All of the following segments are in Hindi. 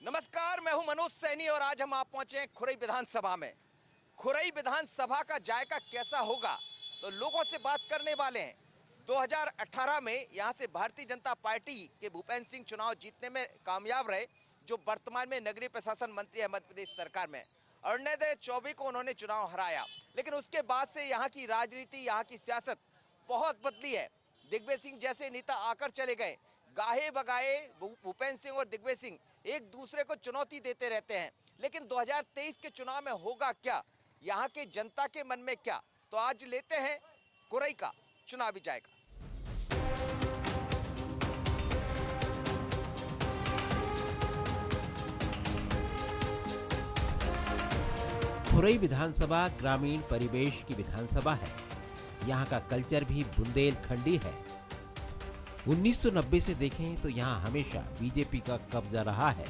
नमस्कार, मैं हूं मनोज सैनी और आज हम आप पहुंचे हैं खुरई विधानसभा में। खुरई विधानसभा का जायका कैसा होगा तो लोगों से बात करने वाले हैं। 2018 में यहां से भारतीय जनता पार्टी के भूपेंद्र सिंह चुनाव जीतने में कामयाब रहे, जो वर्तमान में नगरीय प्रशासन मंत्री है मध्य प्रदेश सरकार में। अरुणोदय चौबे को उन्होंने चुनाव हराया, लेकिन उसके बाद से यहाँ की राजनीति, यहाँ की सियासत बहुत बदली है। दिग्विजय सिंह जैसे नेता आकर चले गए, गाहे बगाए भूपेंद्र सिंह और दिग्विजय सिंह एक दूसरे को चुनौती देते रहते हैं। लेकिन 2023 के चुनाव में होगा क्या, यहाँ के जनता के मन में क्या, तो आज लेते हैं खुरई का चुनावी जायका। खुरई विधानसभा ग्रामीण परिवेश की विधानसभा है। यहाँ का कल्चर भी बुंदेलखंडी है। 1990 से देखें तो यहाँ हमेशा बीजेपी का कब्जा रहा है।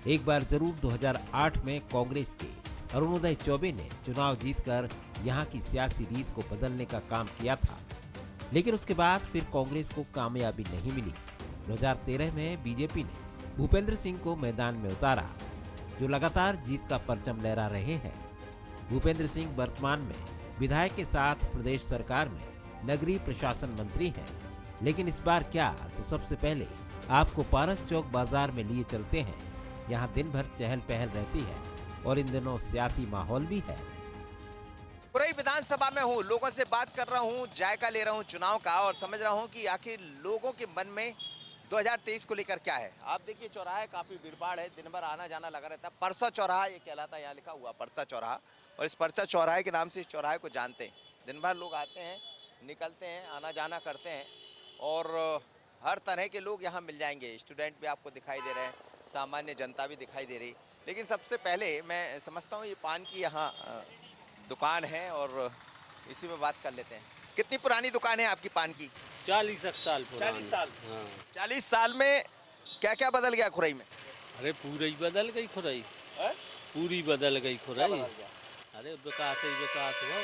एक बार जरूर 2008 में कांग्रेस के अरुणोदय चौबे ने चुनाव जीतकर यहाँ की सियासी रीत को बदलने का काम किया था, लेकिन उसके बाद फिर कांग्रेस को कामयाबी नहीं मिली। 2013 में बीजेपी ने भूपेंद्र सिंह को मैदान में उतारा, जो लगातार जीत का परचम लहरा रहे हैं। भूपेंद्र सिंह वर्तमान में विधायक के साथ प्रदेश सरकार में नगरीय प्रशासन मंत्री हैं। लेकिन इस बार क्या, तो सबसे पहले आपको पारस चौक बाजार में लिए चलते हैं। यहाँ दिन भर चहल पहल रहती है और इन दिनों सियासी माहौल भी है। खुरई विधानसभा में हूँ, लोगों से बात कर रहा हूँ, जायका ले रहा हूँ चुनाव का और समझ रहा हूँ कि आखिर लोगों के मन में 2023 को लेकर क्या है। आप देखिए, चौराहा काफी भीड़भाड़ है, दिन भर आना जाना लगा रहता है। परसा चौराहा ये कहलाता है, यहाँ लिखा हुआ परसा चौराहा, और इस परसा चौराहे के नाम से इस चौराहे को जानते हैं। दिन भर लोग आते हैं, निकलते हैं, आना जाना करते हैं और हर तरह के लोग यहाँ मिल जाएंगे। स्टूडेंट भी आपको दिखाई दे रहे हैं, सामान्य जनता भी दिखाई दे रही। लेकिन सबसे पहले मैं समझता हूँ ये पान की यहाँ दुकान है और इसी में बात कर लेते हैं। कितनी पुरानी दुकान है आपकी पान की? 40 साल पुरानी। 40 साल। हाँ। 40 साल में क्या क्या बदल गया खुरई में? अरे पूरी बदल गई खुरई, है? पूरी बदल गई क्या खुरई। बदल गया? अरे विकास ही विकास हुआ।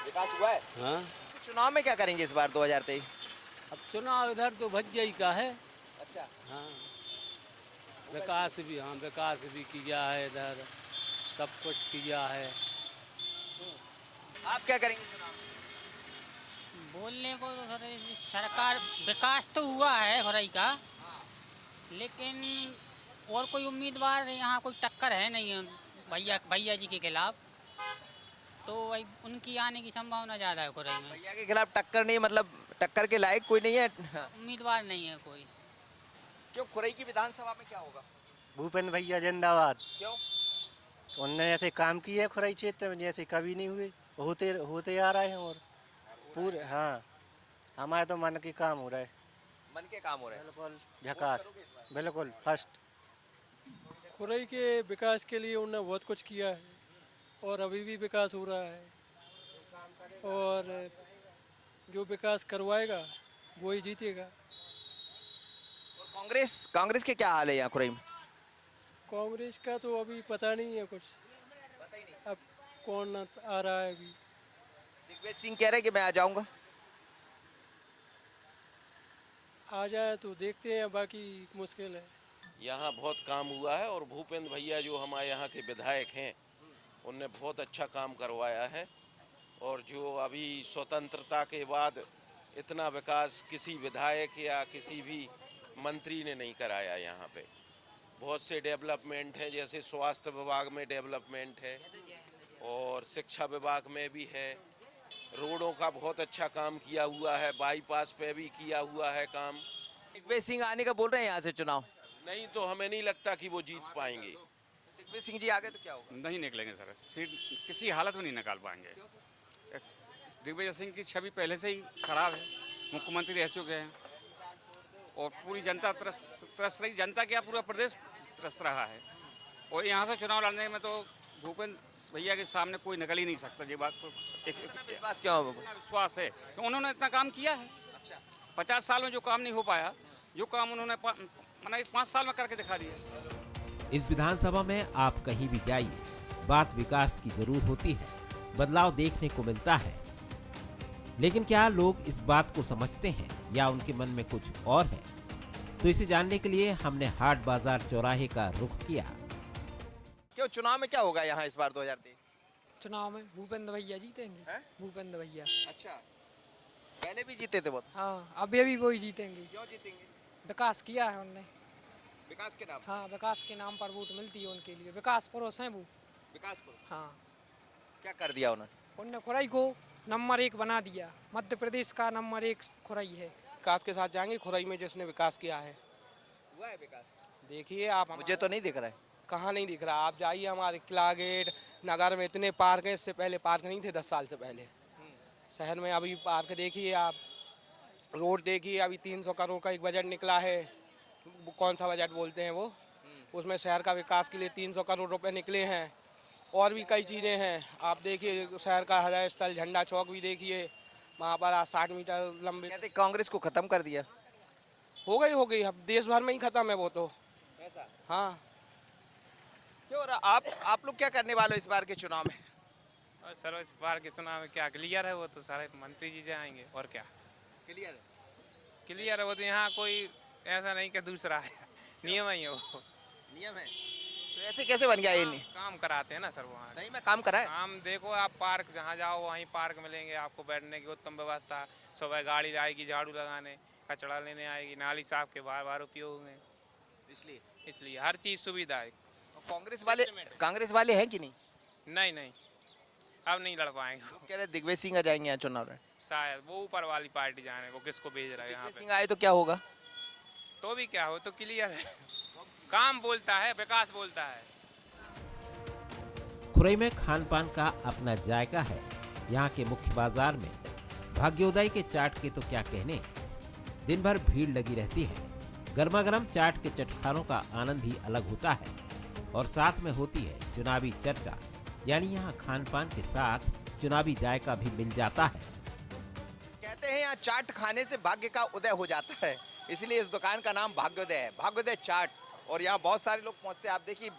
विकास हुआ है। हाँ, चुनाव में क्या करेंगे इस बार 2023? अब चुनाव इधर तो भज्जा ही का है। अच्छा, हाँ, विकास भी किया है, इधर सब कुछ किया है। आप क्या करेंगे चुनाव में? बोलने को तो सर सरकार विकास तो हुआ है खुरई का, लेकिन और कोई उम्मीदवार यहाँ कोई टक्कर है नहीं है भैया जी के खिलाफ, तो वही उनकी आने की संभावना ज़्यादा है खुरई में। भैया के खिलाफ टक्कर नहीं, मतलब टक्कर के लायक कोई नहीं है। उम्मीदवार नहीं है कोई। क्यों, खुरई की विधानसभा में क्या होगा? भूपेंद्र भैया जिंदाबाद। क्यों? उनने ऐसे काम किए खुरई क्षेत्र में जैसे कभी नहीं हुए, होते आ रहे हैं और पूरे। हाँ, हमारे तो मन के काम हो रहा है। मन के काम हो रहे हैं। बिल्कुल झकास, बिल्कुल फर्स्ट। खुरई के विकास के लिए उन्होंने बहुत कुछ किया है और अभी भी विकास हो रहा है, और जो विकास करवाएगा वो ही जीतेगा। और कांग्रेस के क्या हाल है यहाँ खुरई में? कांग्रेस का तो अभी पता नहीं है कुछ, पता ही नहीं। अब कौन आ रहा है अभी। दिग्विजय सिंह कह रहे हैं कि मैं आ जाऊंगा। आ जाए तो देखते हैं, बाकी मुश्किल है। यहाँ बहुत काम हुआ है और भूपेंद्र भैया जो हमारे यहाँ के विधायक हैं उनने बहुत अच्छा काम करवाया है। और जो अभी स्वतंत्रता के बाद इतना विकास किसी विधायक या किसी भी मंत्री ने नहीं कराया। यहाँ पे बहुत से डेवलपमेंट है, जैसे स्वास्थ्य विभाग में डेवलपमेंट है और शिक्षा विभाग में भी है। रोडों का बहुत अच्छा काम किया हुआ है, बाईपास पे भी किया हुआ है काम। दिग्विजय सिंह आने का बोल रहे हैं यहाँ से चुनाव। नहीं तो हमें नहीं लगता कि वो जीत पाएंगे। दिग्विजय सिंह जी आ गए तो क्या होगा? नहीं निकलेंगे सर, सीट किसी हालत में नहीं निकाल पाएंगे। दिग्विजय सिंह की छवि पहले से ही खराब है, मुख्यमंत्री रह चुके हैं और पूरी जनता तरस रही। जनता क्या, पूरा प्रदेश तरस रहा है। और यहाँ से चुनाव लड़ने में तो भूपेंद्र भैया के सामने कोई निकल ही नहीं सकता। ये बात तो विश्वास क्यों होगा? इतना विश्वास है कि उन्होंने इतना काम किया है। अच्छा, 50 साल में जो काम नहीं हो पाया, जो काम उन्होंने 5 साल में करके दिखा दिया। इस विधानसभा में आप कहीं भी जाइए, बात विकास की जरूर होती है, बदलाव देखने को मिलता है। लेकिन क्या लोग इस बात को समझते हैं या उनके मन में कुछ और है? तो इसे जानने के लिए हमने हाट बाजार चौराहे का रुख किया। क्यों चुनाव में क्या होगा यहाँ इस बार 2023? चुनाव में भूपेंद्र भैया जीतेंगे। हैं? भूपेंद्र भैया। अच्छा, पहले भी जीते थे बहुत। हाँ, अभी भी वही जीतेंगे। क्यों जीतेंगे? विकास किया है उनने। विकास के नाम। हाँ, विकास के नाम पर वोट मिलती है उनके लिए। विकास पुरुष हैं वो। विकासपुर हाँ, क्या कर दिया उन्होंने? उनने खुराई को नंबर 1 बना दिया। मध्य प्रदेश का नंबर 1 खुराई है। विकास के साथ जाएंगे खुराई में जिसने विकास किया है। हुआ है विकास? देखिए आप, मुझे तो नहीं दिख रहा है। कहाँ नहीं दिख रहा, आप जाइए हमारे किला गेट नगर में इतने पार्क हैं, इससे पहले पार्क नहीं थे 10 साल से पहले। शहर में अभी पार्क देखिए आप, रोड देखिए, अभी 300 करोड़ का एक बजट निकला है। वो कौन सा बजट बोलते हैं वो, उसमें शहर का विकास के लिए 300 करोड़ रुपए निकले हैं। और भी कई चीज़ें हैं, आप देखिए शहर का हृदय स्थल झंडा चौक भी देखिए, वहाँ पर आज 60 मीटर लंबे। कहते कांग्रेस को खत्म कर दिया। हो गई, अब देश भर में ही खत्म है वो तो। ऐसा हाँ, क्यों? और आप लोग क्या करने वाले हो इस बार के चुनाव में? और सर इस बार के चुनाव में क्या क्लियर है, वो तो सारे मंत्री जी से आएंगे और क्या क्लियर है। क्लियर है वो तो, यहाँ कोई ऐसा नहीं कि दूसरा है, नियम ही है वो। नियम है तो ऐसे कैसे बन गया ये? नहीं काम कराते हैं ना सर वहाँ। सही में काम करा है। काम देखो आप, पार्क जहाँ जाओ वहीं पार्क मिलेंगे आपको, बैठने की उत्तम व्यवस्था। सुबह गाड़ी आएगी झाड़ू लगाने, कचरा लेने आएगी, नाली साफ के बार बार उपयोग में, इसलिए हर चीज़ सुविधा है। कांग्रेस वाले हैं कि नहीं? नहीं अब नहीं लड़ पाएंगे वो। कह रहे दिग्विजय सिंह आ जाएंगे यहाँ चुनाव में। शायद वो ऊपर वाली पार्टी जाने, वो किसको भेज रहा है यहाँ दिग्विजय पे। सिंह आए तो क्या होगा? तो भी क्या हो, तो क्लियर है, काम बोलता है, विकास बोलता है। खुरई में खान पान का अपना जायका है। यहाँ के मुख्य बाजार में भाग्योदय के चाट के तो क्या कहने, दिन भर भीड़ लगी रहती है। गर्मा गर्म चाट के चटखानों का आनंद ही अलग होता है और साथ में होती है चुनावी चर्चा, यानी यहाँ खान पान के साथ चुनावी जायका भी मिल जाता है। कहते हैं यहाँ चाट खाने से भाग्य का उदय हो जाता है, इसलिए इस दुकान का नाम भाग्योदय है, भाग्योदय चाट। और यहाँ बहुत सारे लोग पहुँचते हैं। आप देखिए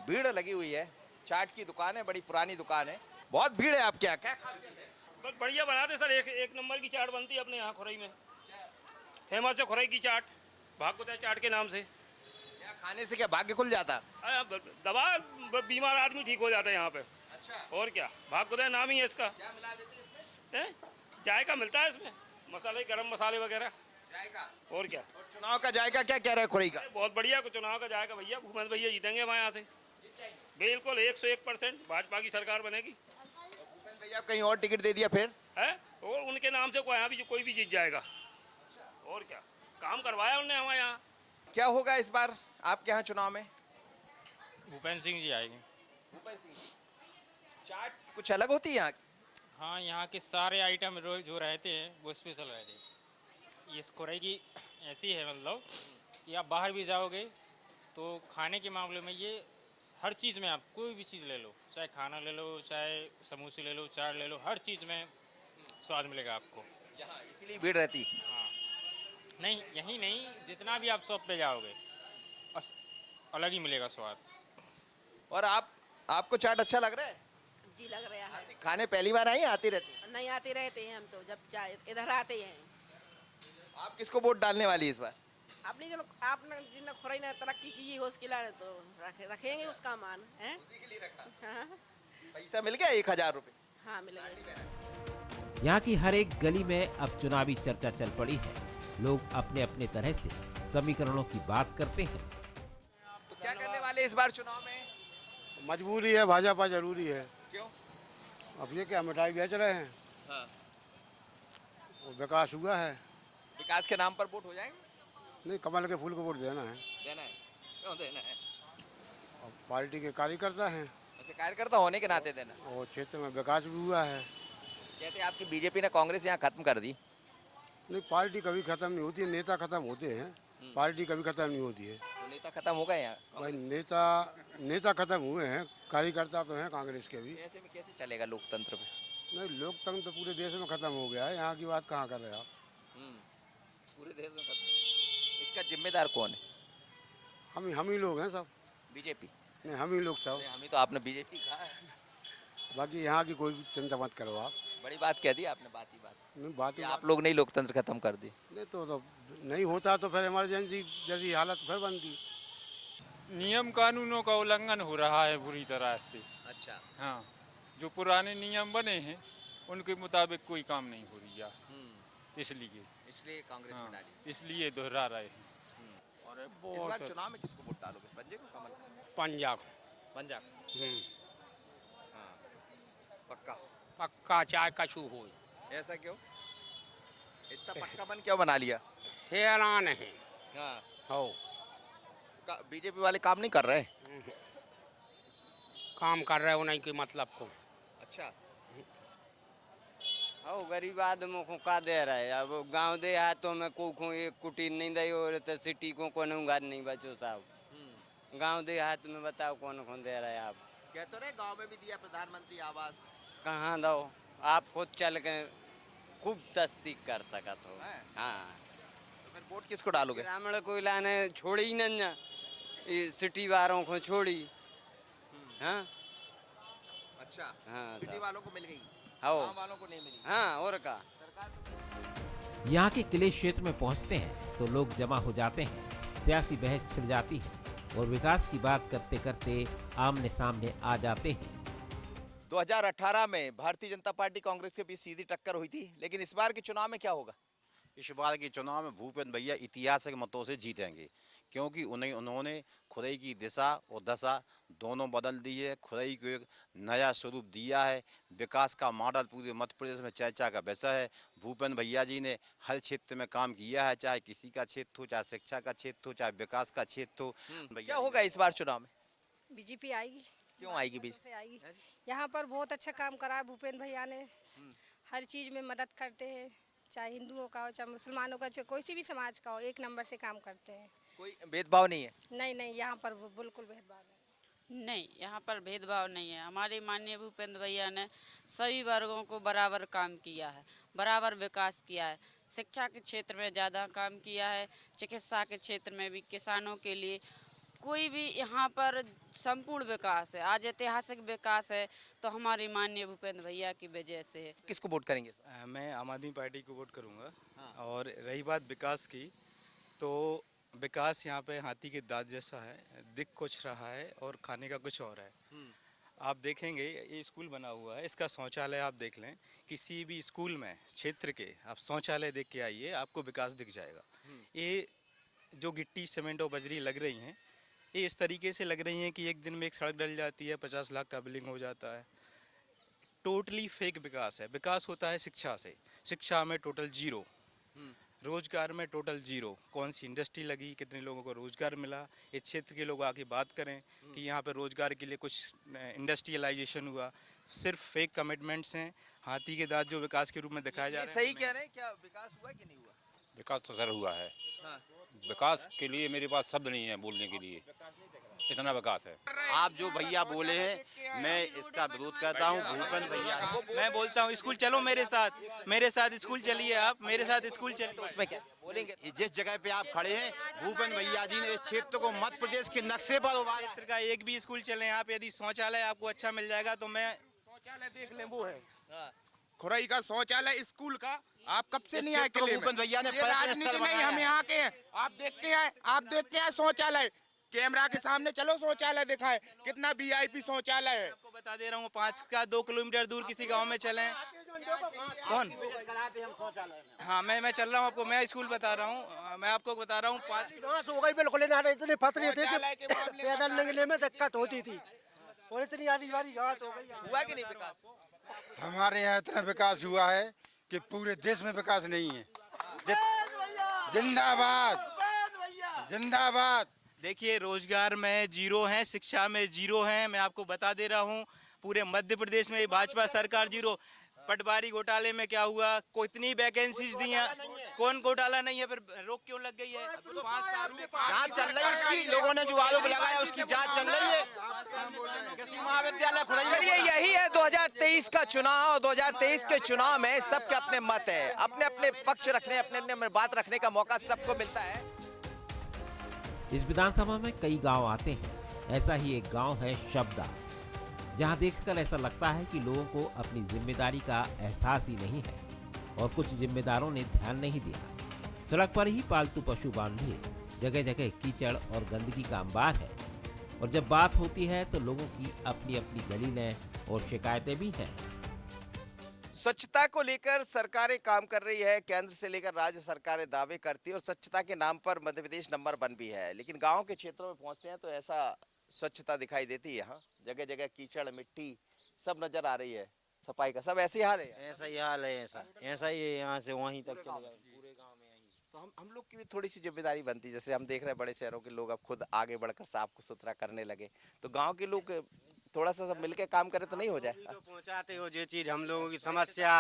भीड़ लगी हुई है। चाट की दुकान है, बड़ी पुरानी दुकान है, बहुत भीड़ है। आपके यहाँ क्या खासियत है? बस बढ़िया बनाते सर, एक नंबर की चाट बनती है अपने यहाँ खुरई में। फेमस है खुरई की चाट, भाग्योदय चाट के नाम से। यहाँ खाने से क्या भाग्य खुल जाता? दवा बीमार आदमी ठीक हो जाता है यहाँ पे। अच्छा, और क्या, भाग्योदय नाम ही है इसका। क्या मिला देते हैं इसमें? जायका मिलता है इसमें, मसाले, गरम मसाले वगैरह। जायका। और क्या। और चुनाव का जायका क्या कह रहे हैं खुरई का? बहुत बढ़िया चुनाव का जायका भैया, भूपेंद्र भैया जीतेंगे हमारे यहाँ से बिल्कुल 101%। भाजपा की सरकार बनेगी। भूपेंद्र भैया कहीं और टिकट दे दिया फिर है, और उनके नाम से कोई भी जीत जाएगा। और क्या, काम करवाया उन्होंने हमारे यहाँ। क्या होगा इस बार आपके यहाँ चुनाव में? भूपेंद्र सिंह जी आएंगे। भूपेंद्र सिंह। चाट कुछ अलग होती है यहाँ की? हाँ, यहाँ के सारे आइटम जो रहते हैं वो स्पेशल रहते हैं। ये खुरई की ऐसी है, मतलब कि आप बाहर भी जाओगे तो खाने के मामले में ये हर चीज़ में, आप कोई भी चीज़ ले लो, चाहे खाना ले लो, चाहे समोसे ले लो, चाट ले लो, हर चीज़ में स्वाद मिलेगा आपको। यहाँ इसीलिए भीड़ रहती। हाँ, नहीं यही नहीं, जितना भी आप शॉप पे जाओगे अलग ही मिलेगा स्वाद। और आपको चाट अच्छा लग रहा है? जी लग रहा है। खाने पहली बार आई, आती रहती? नहीं आते रहते हैं हम तो, जब चाहे इधर आते हैं। आप किसको वोट डालने वाली इस बार? अपनी जो आपने जिन खुरई ने तरक्की की हो उसके लिए तो रखेंगे उसका मान है। उसी के लिए रखा। हाँ, पैसा मिल गया 1000 रुपए? हाँ मिल गया। यहाँ की हर एक गली में अब चुनावी चर्चा चल पड़ी है। लोग अपने अपने तरह से समीकरणों की बात करते हैं। तो क्या करने वाले इस बार चुनाव में? मजबूरी है, भाजपा जरूरी है। क्यों? अब ये क्या मिठाई बेच रहे हैं? हाँ। वो विकास हुआ है। विकास के नाम पर वोट हो जाएंगे? नहीं, कमल के फूल को वोट देना है। देना है? क्यों देना है? और पार्टी के कार्यकर्ता हैं ऐसे कार्यकर्ता होने के नाते देना। और क्षेत्र में विकास भी हुआ है। कहते हैं आपकी बीजेपी ने कांग्रेस यहाँ खत्म कर दी। नहीं, पार्टी कभी खत्म नहीं होती है, नेता खत्म होते हैं, पार्टी कभी खत्म नहीं होती है। तो नेता खत्म हो गए यहाँ? भाई नेता खत्म हुए हैं, कार्यकर्ता तो हैं कांग्रेस के भी। ऐसे में कैसे चलेगा लोकतंत्र पे? नहीं, लोकतंत्र तो पूरे देश में खत्म हो गया है, यहाँ की बात कहाँ कर रहे हैं आप? पूरे देश में खत्म। इसका जिम्मेदार कौन है? हम ही लोग हैं सब। बीजेपी? नहीं, हम ही लोग सब। हम ही तो, आपने बीजेपी कहा है। बाकी यहाँ की कोई चिंता मत करो आप। बड़ी बात कह दी आपने, बात ही बात। नहीं बात कि आप लोग नहीं लोकतंत्र खत्म कर दी। नहीं तो नहीं होता तो फिर इमरजेंसी जैसी हालत फिर बनती। नियम कानूनों का उल्लंघन हो रहा है बुरी तरह से। अच्छा। हाँ, जो पुराने नियम बने हैं उनके मुताबिक कोई काम नहीं हो रही है, इसलिए कांग्रेस में डाली। इसलिए दोहरा रहे हैं। और इस बार चुनाव में किसको वोट डालोगे? पंजे को, कमल को? पंजाब। पंजाब। हाँ, पक्का पक्का चाहे कछु हो। ऐसा क्यों? इतना पक्का मन क्यों बना लिया? हैरान है। हाँ। हो बीजेपी वाले काम नहीं कर रहे? काम कर रहे हो नहीं के मतलब को। अच्छा। हो गरीब आदमों को का दे रहा है। अब गांव देहातों में को एक कुटीर नहीं दे और तो सिटी को कोई घर नहीं बचो साहब। गांव देहात में बताओ कौन कौन दे रहा है। आप कह तो रहे गांव में भी दिया प्रधानमंत्री आवास। कहाँ दो? आप खुद चल के खूब तस्दीक कर सकत हो। हाँ, तो फिर वोट किसको डालोगे? ग्रामीण को लाने छोड़ी ही नहीं ना, ये सिटी वालों को छोड़ी। हाँ अच्छा। हाँ, सिटी वालों को मिल गई, हाँ गांव वालों को नहीं मिली। हाँ, और का यहाँ के किले क्षेत्र में पहुँचते हैं तो लोग जमा हो जाते हैं, सियासी बहस छिड़ जाती है और विकास की बात करते करते आमने सामने आ जाते हैं। 2018 में भारतीय जनता पार्टी कांग्रेस के बीच सीधी टक्कर हुई थी, लेकिन इस बार के चुनाव में क्या होगा? इस बार के चुनाव में भूपेंद्र भैया ऐतिहासिक मतों से जीतेंगे, क्योंकि उन्होंने खुरई की दिशा और दशा दोनों बदल दी है। खुरई को एक नया स्वरूप दिया है। विकास का मॉडल पूरे मध्य प्रदेश में चर्चा का विषय है। भूपेंद्र भैया जी ने हर क्षेत्र में काम किया है, चाहे किसी का क्षेत्र हो, चाहे शिक्षा का क्षेत्र हो, चाहे विकास का क्षेत्र हो। क्या होगा इस बार चुनाव में? बीजेपी आएगी। क्यों आएगी बीजेपी? आएगी। यहाँ पर बहुत अच्छा काम करा है भूपेंद्र भैया ने। हर चीज में मदद करते हैं, चाहे हिंदुओं का हो, चाहे मुसलमानों का, चाहे कोई सी भी समाज का हो, एक नंबर से काम करते हैं। कोई भेदभाव नहीं है? नहीं, यहाँ पर बिल्कुल भेदभाव नहीं, यहाँ पर भेदभाव नहीं है। हमारे माननीय भूपेंद्र भैया ने सभी वर्गों को बराबर काम किया है, बराबर विकास किया है। शिक्षा के क्षेत्र में ज़्यादा काम किया है, चिकित्सा के क्षेत्र में भी, किसानों के लिए कोई भी यहाँ पर संपूर्ण विकास है। आज ऐतिहासिक विकास है तो हमारे माननीय भूपेंद्र भैया की वजह से है। किसको वोट करेंगे? मैं आम आदमी पार्टी को वोट करूँगा। और रही बात विकास की, तो विकास यहाँ पे हाथी के दांत जैसा है, दिख कुछ रहा है और खाने का कुछ और है। आप देखेंगे ये स्कूल बना हुआ है, इसका शौचालय आप देख लें, किसी भी स्कूल में क्षेत्र के आप शौचालय देख के आइए, आपको विकास दिख जाएगा। ये जो गिट्टी सीमेंट और बजरी लग रही हैं, ये इस तरीके से लग रही हैं कि एक दिन में एक सड़क डल जाती है, 50 लाख का बिल्डिंग हो जाता है। टोटली फेक विकास है। विकास होता है शिक्षा से, शिक्षा में टोटल जीरो, रोजगार में टोटल जीरो। कौन सी इंडस्ट्री लगी, कितने लोगों को रोजगार मिला, इस क्षेत्र के लोग आके बात करें कि यहाँ पर रोजगार के लिए कुछ इंडस्ट्रियलाइजेशन हुआ। सिर्फ फेक कमिटमेंट्स हैं। हाथी के दांत जो विकास के रूप में दिखाया जा रहा है। सही कह रहे हैं, क्या विकास हुआ कि नहीं हुआ? विकास तो सर हुआ है। हाँ। विकास के लिए मेरे पास शब्द नहीं है बोलने के लिए, इतना विकास है। आप जो भैया बोले हैं, मैं इसका विरोध करता हूँ। भूपेंद्र भैया, मैं बोलता हूँ स्कूल चलो मेरे साथ स्कूल चलिए, आप मेरे साथ स्कूल चलिए। तो उसमें क्या बोलेंगे? जिस जगह पे आप खड़े हैं, भूपेंद्र भैया जी ने इस क्षेत्र को मध्य प्रदेश के नक्शे पर उभारा। क्षेत्र का एक भी स्कूल चले, यहाँ पे यदि शौचालय आपको अच्छा मिल जाएगा तो मैं शौचालय देख लें, वो है खुरई का शौचालय स्कूल का। आप कब से नहीं आए किले में? भूपेंद्र भैया ने राजनीति नहीं, हम यहाँ के हैं। आप देख के आए शौचालय, कैमरा के सामने चलो शौचालय दिखाए, कितना वीआईपी शौचालय है। आपको बता दे रहा हूँ, 5 का 2 किलोमीटर दूर किसी गांव में चलें। कौन? हाँ, मैं चल रहा हूँ आपको, मैं स्कूल बता रहा हूँ, मैं आपको बता रहा हूँ। 5 घास हो गई बिल्कुल, इतने फसले थे कि पैदल निकलने में दिक्कत होती थी और इतनी आधी बारी घास हो गई। हुआ कि नहीं विकास? हमारे यहाँ इतना विकास हुआ है कि पूरे देश में विकास नहीं है। जिंदाबाद जिंदाबाद। देखिए, रोजगार में जीरो है, शिक्षा में जीरो है। मैं आपको बता दे रहा हूँ, पूरे मध्य प्रदेश में भाजपा सरकार जीरो। पटवारी घोटाले में क्या हुआ? कितनी वैकेंसीज दी हैं, कौन घोटाला नहीं है, फिर रोक क्यों लग गई है? 5 साल में जांच चल रही है उसकी, लोगों ने जो आरोप लगाया उसकी जांच चल रही है। कृषि महाविद्यालय खुरई। चलिए, यही है 2023 का चुनाव। 2023 के चुनाव में सबके अपने मत है, अपने अपने पक्ष रखने, अपने अपने बात रखने का मौका सबको मिलता है। इस विधानसभा में कई गांव आते हैं, ऐसा ही एक गांव है शब्दा। जहां देखकर ऐसा लगता है कि लोगों को अपनी जिम्मेदारी का एहसास ही नहीं है और कुछ जिम्मेदारों ने ध्यान नहीं दिया। सड़क पर ही पालतू पशु बांधे, जगह जगह कीचड़ और गंदगी का अंबार है और जब बात होती है तो लोगों की अपनी अपनी दलीलें और शिकायतें भी हैं। स्वच्छता को लेकर सरकारें काम कर रही है, केंद्र से लेकर राज्य सरकारें दावे करती है और स्वच्छता के नाम पर मध्य प्रदेश नंबर 1 भी है। लेकिन गांव के क्षेत्रों में पहुंचते हैं तो ऐसा स्वच्छता दिखाई देती है। यहाँ जगह जगह कीचड़ मिट्टी सब नजर आ रही है। सफाई का सब ऐसे ही हाल है। ऐसा ही हाल है, ऐसा ही है, यहाँ से वहीं तक चले जाओ, पूरे गांव में यहीं। तो हम लोग की भी थोड़ी सी जिम्मेदारी बनती है। जैसे हम देख रहे हैं बड़े शहरों के लोग अब खुद आगे बढ़कर साफ सुथरा करने लगे, तो गांव के लोग थोड़ा सा सब मिलके काम करे तो नहीं हो जाए। तो पहुंचाते हो जो चीज हम लोगों की समस्या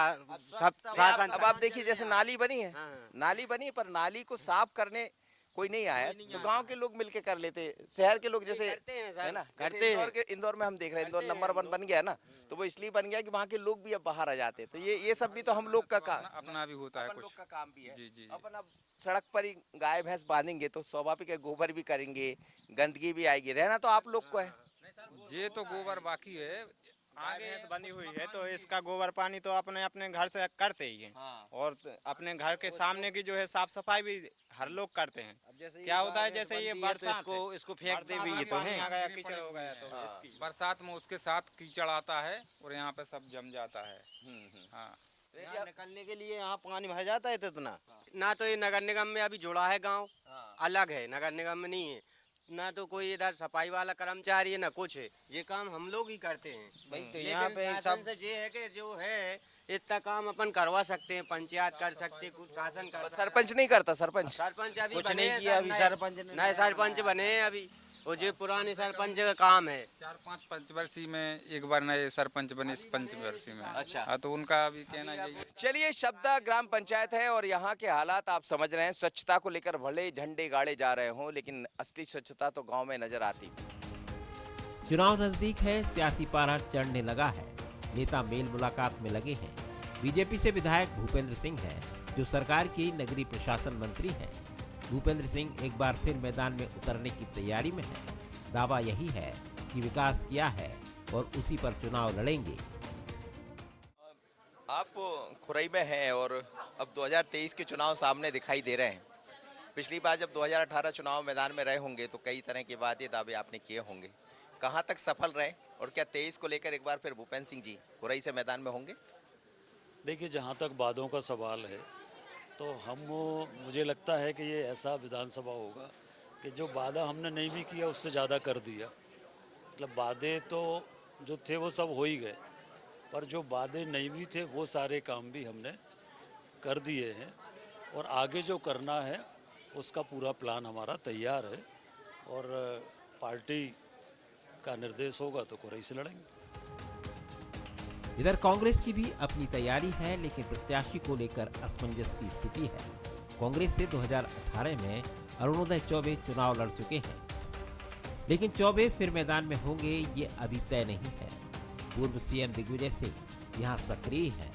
सब शासन। अब आप देखिए जैसे नाली बनी है, नाली बनी पर नाली को साफ करने कोई नहीं आया, तो गांव के लोग मिलके कर लेते। शहर के लोग जैसे है ना, करते हैं। इंदौर में हम देख रहे हैं, इंदौर नंबर 1 बन गया ना, तो वो इसलिए बन गया कि वहाँ के लोग भी अब बाहर आ जाते। तो ये सब भी तो हम लोग का काम, अपना भी होता है, अपन लोग का काम भी है। जी जी। अपन अब सड़क पर ही गाय भैंस बांधेंगे तो स्वाभाविक है गोबर भी करेंगे, गंदगी भी आएगी। रहना तो आप लोग को है। ये तो गोबर बाकी है, आगे बनी हुई है तो इसका गोबर पानी तो अपने अपने घर से करते ही हैं। और अपने घर के सामने की जो है साफ सफाई भी हर लोग करते हैं। क्या होता है जैसे ये बरसात इसको फेंकते भी ये तो है, कीचड़ हो गया तो बरसात में उसके साथ कीचड़ आता है और यहाँ पे सब जम जाता है। हाँ, यहाँ निकलने के लिए यहाँ पानी भर जाता है इतना। ना तो ये नगर निगम में अभी जुड़ा है, गांव अलग है, नगर निगम में नहीं है। ना तो कोई इधर सफाई वाला कर्मचारी है ना कुछ है, ये काम हम लोग ही करते हैं भाई। तो यहाँ पे सब ये है कि जो है इतना काम अपन करवा सकते हैं, पंचायत कर सकते हैं, कुछ शासन कर। सरपंच नहीं करता, सरपंच अभी कुछ नहीं किया, अभी सरपंच नए सरपंच बने हैं अभी, और जो पुराने सरपंच का काम है। 4-5 पंचवर्षीय में एक बार नए सरपंच बने इस पंचवर्षीय में। अच्छा, तो उनका अभी कहना यही। चलिए, शब्दा ग्राम पंचायत है और यहाँ के हालात आप समझ रहे हैं। स्वच्छता को लेकर भले झंडे गाड़े जा रहे हों, लेकिन असली स्वच्छता तो गांव में नजर आती। चुनाव नजदीक है, सियासी पारा चढ़ने लगा है, नेता मेल मुलाकात में लगे हैं। बीजेपी से विधायक भूपेंद्र सिंह हैं, जो सरकार की नगरीय प्रशासन मंत्री हैं। भूपेंद्र सिंह एक बार फिर मैदान में उतरने की तैयारी में है। दावा यही है कि विकास किया है और उसी पर चुनाव लड़ेंगे। आप खुरई में हैं और अब 2023 के चुनाव सामने दिखाई दे रहे हैं। पिछली बार जब 2018 चुनाव मैदान में रहे होंगे तो कई तरह के वादे दावे आपने किए होंगे। कहां तक सफल रहे और क्या 23 को लेकर एक बार फिर भूपेंद्र सिंह जी खुरई से मैदान में होंगे? देखिए, जहाँ तक वादों का सवाल है तो मुझे लगता है कि ये ऐसा विधानसभा होगा कि जो वादा हमने नहीं भी किया उससे ज़्यादा कर दिया। मतलब वादे तो जो थे वो सब हो ही गए, पर जो वादे नहीं भी थे वो सारे काम भी हमने कर दिए हैं और आगे जो करना है उसका पूरा प्लान हमारा तैयार है और पार्टी का निर्देश होगा तो खुरई से लड़ेंगे। इधर कांग्रेस की भी अपनी तैयारी है, लेकिन प्रत्याशी को लेकर असमंजस की स्थिति है। कांग्रेस से 2018 में अरुणोदय चौबे चुनाव लड़ चुके हैं, लेकिन चौबे फिर मैदान में होंगे ये अभी तय नहीं है। पूर्व सीएम दिग्विजय सिंह यहाँ सक्रिय हैं।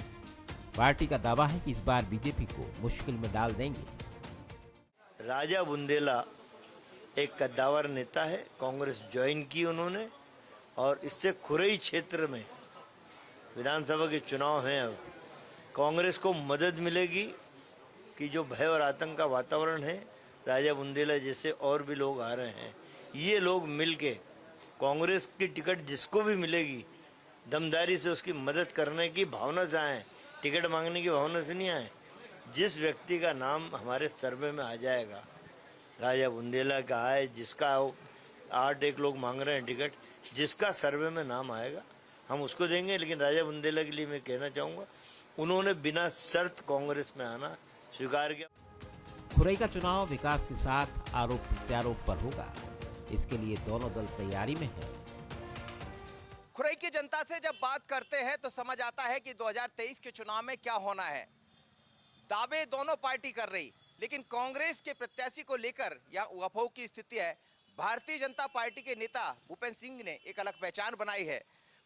पार्टी का दावा है कि इस बार बीजेपी को मुश्किल में डाल देंगे। राजा बुंदेला एक कद्दावर नेता है, कांग्रेस ज्वाइन की उन्होंने और इससे खुरई क्षेत्र में विधानसभा के चुनाव हैं। अब कांग्रेस को मदद मिलेगी कि जो भय और आतंक का वातावरण है, राजा बुंदेला जैसे और भी लोग आ रहे हैं, ये लोग मिलके कांग्रेस की टिकट जिसको भी मिलेगी दमदारी से उसकी मदद करने की भावना से आए, टिकट मांगने की भावना से नहीं आए। जिस व्यक्ति का नाम हमारे सर्वे में आ जाएगा, राजा बुंदेला का आए, जिसका 8 लोग मांग रहे हैं टिकट, जिसका सर्वे में नाम आएगा हम उसको देंगे। लेकिन राजा बुंदेला के लिए मैं कहना चाहूँगा, उन्होंने बिना शर्त कांग्रेस में आना स्वीकार किया। खुरई का चुनाव विकास के साथ आरोप प्रत्यारोप पर होगा, इसके लिए दोनों दल तैयारी में हैं। खुरई की जनता से जब बात करते हैं तो समझ आता है कि 2023 के चुनाव में क्या होना है। दावे दोनों पार्टी कर रही, लेकिन कांग्रेस के प्रत्याशी को लेकर यहाँ उहापोह की स्थिति है। भारतीय जनता पार्टी के नेता भूपेंद्र सिंह ने एक अलग पहचान बनाई है,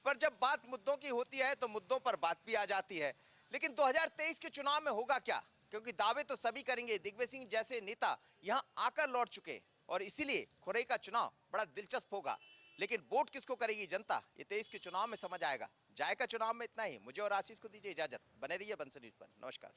पर जब बात मुद्दों की होती है तो मुद्दों पर बात भी आ जाती है। लेकिन 2023 के चुनाव में होगा क्या, क्योंकि दावे तो सभी करेंगे। दिग्विजय सिंह जैसे नेता यहां आकर लौट चुके और इसीलिए खुरई का चुनाव बड़ा दिलचस्प होगा। लेकिन वोट किसको करेगी जनता, ये 23 के चुनाव में समझ आएगा। जायका चुनाव में इतना ही। मुझे और आशीष को दीजिए इजाजत। बने रहिए बंसल न्यूज पर। नमस्कार।